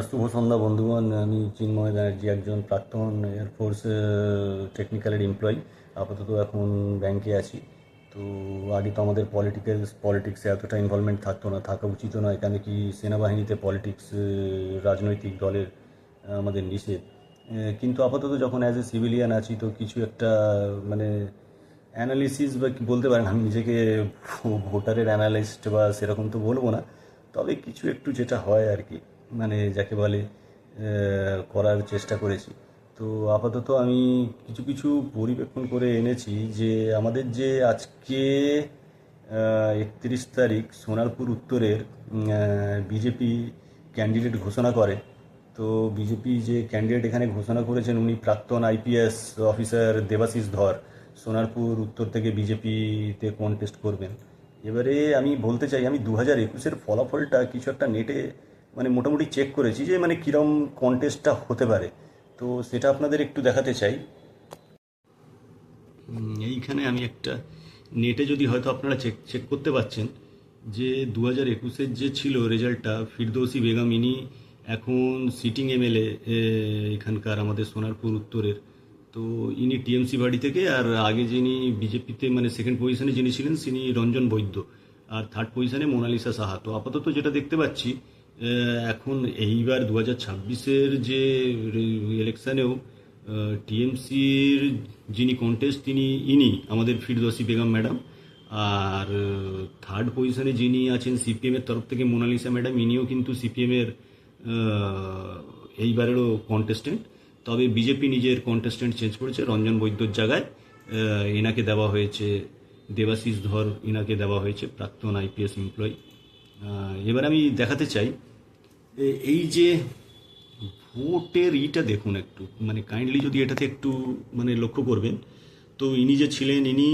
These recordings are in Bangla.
শুভ সন্ধ্যা বন্ধুগণ। আমি চিন্ময় ব্যানার্জি, একজন প্রাক্তন এয়ারফোর্স টেকনিক্যালের এমপ্লয়ি। আপাতত এখন ব্যাংকে আছি। তো আগে তো আমাদের পলিটিক্সে এতটা ইনভলভমেন্ট থাকতো না, থাকা উচিতও নয়, কেন কি সেনাবাহিনীতে পলিটিক্স রাজনৈতিক দলের আমাদের নিষেধ। কিন্তু আপাতত যখন অ্যাজ এ সিভিলিয়ান আছি, তো কিছু একটা মানে অ্যানালিসিস বা কি বলতে পারেন, আমি নিজেকে ভোটারের অ্যানালিস্ট বা সেরকম তো বলবো না, তবে কিছু একটু যেটা হয় আর কি, মানে যাকে বলে করার চেষ্টা করেছি। তো আপাতত আমি কিছু কিছু পরিবেক্ষণ করে এনেছি যে আমাদের যে আজকে 31 তারিখ সোনারপুর উত্তরের বিজেপি ক্যান্ডিডেট ঘোষণা করে। তো বিজেপি যে ক্যান্ডিডেট এখানে ঘোষণা করেছেন, উনি প্রাক্তন আইপিএস অফিসার দেবাশিস ধর, সোনারপুর উত্তর থেকে বিজেপিতে কন্টেস্ট করবেন। এবারে আমি বলতে চাই, আমি 2021-এর ফলাফলটা কিছু একটা নেটে মানে মোটামুটি চেক করেছি যে মানে কীরম কন্টেস্টটা হতে পারে। তো সেটা আপনাদের একটু দেখাতে চাই। এইখানে আমি একটা নেটে, যদি হয়তো আপনারা চেক চেক করতে পারছেন, যে 2021-এর যে ছিল রেজাল্টটা, ফিরদৌসী বেগম ইনি এখন সিটিং এমএলএ এখানকার আমাদের সোনারপুর উত্তরের। তো ইনি টিএমসি বাড়ি থেকে, আর আগে যিনি বিজেপিতে মানে সেকেন্ড পজিশনে যিনি ছিলেন তিনি রঞ্জন বৈদ্য, আর থার্ড পজিশনে মোনালিসা সাহা। তো আপাতত যেটা দেখতে পাচ্ছি, এখন এইবার 2026-এর যে ইলেকশানেও টিএমসির যিনি কন্টেস্ট তিনি ইনি আমাদের ফিরদৌসী বেগম ম্যাডাম। আর থার্ড পজিশনে যিনি আছেন সিপিএমের তরফ থেকে মোনালিসা ম্যাডাম, ইনিও কিন্তু সিপিএমের এইবারেরও কন্টেস্টেন্ট। তবে বিজেপি নিজের কন্টেস্টেন্ট চেঞ্জ করেছে, রঞ্জন বৈদ্যর জায়গায় এনাকে দেওয়া হয়েছে দেবাশিস ধর, ইনাকে দেওয়া হয়েছে প্রাক্তন আইপিএস এমপ্লয়ি। এবার আমি দেখাতে চাই এই যে ভোটের ইটা দেখুন একটু, মানে কাইন্ডলি যদি এটাতে একটু মানে লক্ষ্য করবেন। তো ইনি যে ছিলেন, ইনি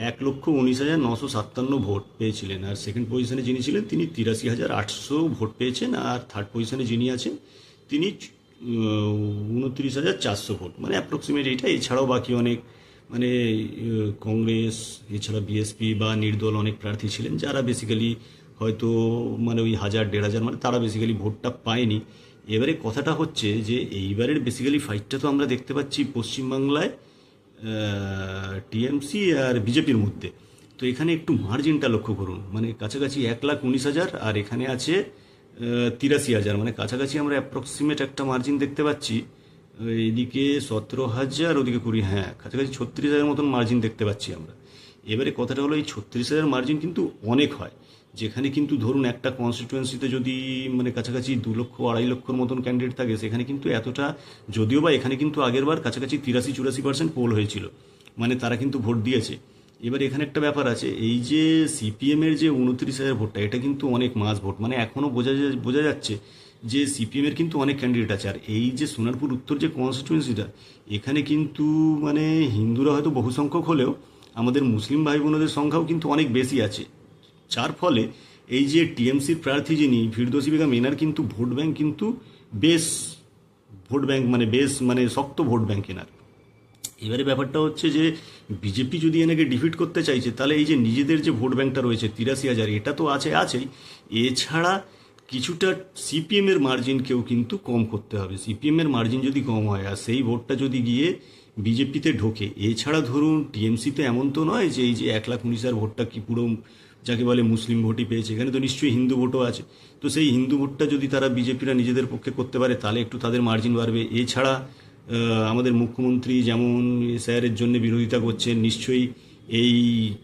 1,19,957 ভোট পেয়েছিলেন, আর সেকেন্ড পজিশনে যিনি ছিলেন তিনি 83,800 ভোট পেয়েছেন, আর থার্ড পজিশনে যিনি আছেন তিনি 29,400 ভোট, মানে অ্যাপ্রক্সিমেট এইটা। এছাড়াও বাকি অনেক মানে কংগ্রেস, এছাড়া বিএসপি বা নির্দল অনেক প্রার্থী ছিলেন, যারা বেসিক্যালি হয়তো মানে ওই 1,000 1,500, মানে তারা বেসিক্যালি ভোটটা পায়নি। এবারে কথাটা হচ্ছে যে এইবারের বেসিক্যালি ফাইটটা তো আমরা দেখতে পাচ্ছি পশ্চিমবাংলায় টিএমসি আর বিজেপির মধ্যে। তো এখানে একটু মার্জিনটা লক্ষ্য করুন, মানে কাছাকাছি 1,19,000, আর এখানে আছে 83,000, মানে কাছাকাছি আমরা অ্যাপ্রক্সিমেট একটা মার্জিন দেখতে পাচ্ছি। এদিকে 17,000, ওদিকে 20, হ্যাঁ কাছাকাছি 36,000 মতন মার্জিন দেখতে পাচ্ছি আমরা। এবারে কথাটা হলো, এই 36,000 মার্জিন কিন্তু অনেক হয়, যেখানে কিন্তু ধরুন একটা কনস্টিটুয়েন্সিতে যদি মানে কাছাকাছি 2 লক্ষ 2.5 লক্ষর মতন ক্যান্ডিডেট থাকে, সেখানে কিন্তু এতটা, যদিও বা এখানে কিন্তু আগেরবার কাছাকাছি 83-84% পোল হয়েছিল, মানে তারা কিন্তু ভোট দিয়েছে। এবার এখানে একটা ব্যাপার আছে, এই যে সিপিএমের যে 29,000 ভোটটা, এটা কিন্তু অনেক মাস ভোট, মানে এখনও বোঝা যাচ্ছে যে সিপিএমের কিন্তু অনেক ক্যান্ডিডেট আছে। আর এই যে সোনারপুর উত্তর যে কনস্টিটুয়েন্সিটা, এখানে কিন্তু মানে হিন্দুরা হয়তো বহু সংখ্যক হলেও আমাদের মুসলিম ভাই বোনদের সংখ্যাও কিন্তু অনেক বেশি আছে। যার ফলে এই যে টিএমসির প্রার্থী যিনি ফিরদৌসী বেগম, এনার কিন্তু ভোট ব্যাংক কিন্তু বেশ, ভোট ব্যাংক মানে বেশ মানে শক্ত ভোট ব্যাংক এনার। এবারে ব্যাপারটা হচ্ছে যে বিজেপি যদি এনাকে ডিফিট করতে চাইছে, তাহলে এই যে নিজেদের যে ভোট ব্যাংকটা রয়েছে 83,000, এটা তো আছেই। এছাড়া কিছুটা সিপিএমের মার্জিনকেও কিন্তু কম করতে হবে। সিপিএমের মার্জিন যদি কম হয় আর সেই ভোটটা যদি গিয়ে বিজেপিতে ঢোকে, এছাড়া ধরুন টিএমসিতে এমন তো নয় যে এই যে 1,19,000 ভোটটা কি পুরো যাকে বলে মুসলিম ভোটই পেয়েছে, এখানে তো নিশ্চয়ই হিন্দু ভোটও আছে। তো সেই হিন্দু ভোটটা যদি তারা বিজেপিরা নিজেদের পক্ষে করতে পারে, তাহলে একটু তাদের মার্জিন বাড়বে। এছাড়া আমাদের মুখ্যমন্ত্রী যেমন স্যারের জন্য বিরোধিতা করছেন, নিশ্চয়ই এই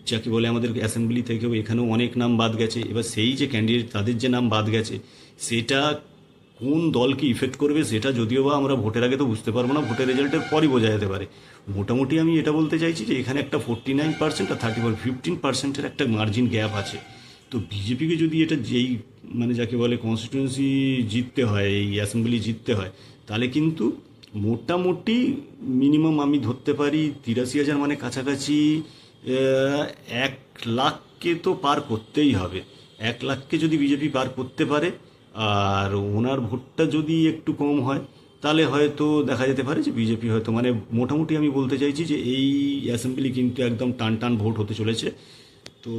যাকে বলে আমাদের অ্যাসেম্বলি থেকেও এখানেও অনেক নাম বাদ গেছে। এবার সেই যে ক্যান্ডিডেট, তাদের যে নাম বাদ গেছে, সেটা কোন দলকে ইফেক্ট করবে সেটা যদিও বা আমরা ভোটের আগে তো বুঝতে পারবো না, ভোটের রেজাল্টের পরই বোঝা যেতে পারে। মোটামুটি আমি এটা বলতে চাইছি যে এখানে একটা 49% আর 15%-এর একটা মার্জিন গ্যাপ আছে। তো বিজেপিকে যদি এটা যেই মানে যাকে বলে কনস্টিটিউয়েন্সি জিততে হয়, এই অ্যাসেম্বলি জিততে হয়, তাহলে কিন্তু মোটামুটি মিনিমাম আমি ধরতে পারি 83,000, মানে কাছাকাছি 1 লাখকে তো পার করতেই হবে। 1 লাখকে যদি বিজেপি পার করতে পারে, আর ওনার ভোটটা যদি একটু কম হয়, তাহলে হয়তো দেখা যেতে পারে যে বিজেপি হয়তো মানে মোটামুটি আমি বলতে চাইছি যে এই অ্যাসেম্বলি কিন্তু একদম টান টান ভোট হতে চলেছে। তো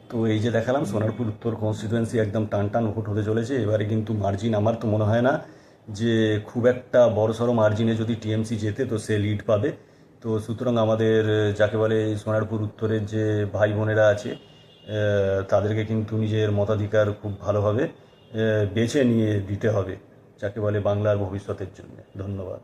তো এই যে দেখালাম সোনারপুর উত্তর কনস্টিটুয়েন্সি একদম টান টান ভোট হতে চলেছে। এবারে কিন্তু মার্জিন আমার তো মনে হয় না যে খুব একটা বড়সড় মার্জিনে যদি টিএমসি জেতে তো সে লিড পাবে। তো সুতরাং আমাদের যাকে বলে এই সোনারপুর উত্তরের যে ভাই বোনেরা আছে তাদেরকে কিন্তু নিজের মতাধিকার খুব ভালোভাবে বেছে নিয়ে দিতে হবে, যাকে বলে বাংলার ভবিষ্যতের জন্য। ধন্যবাদ।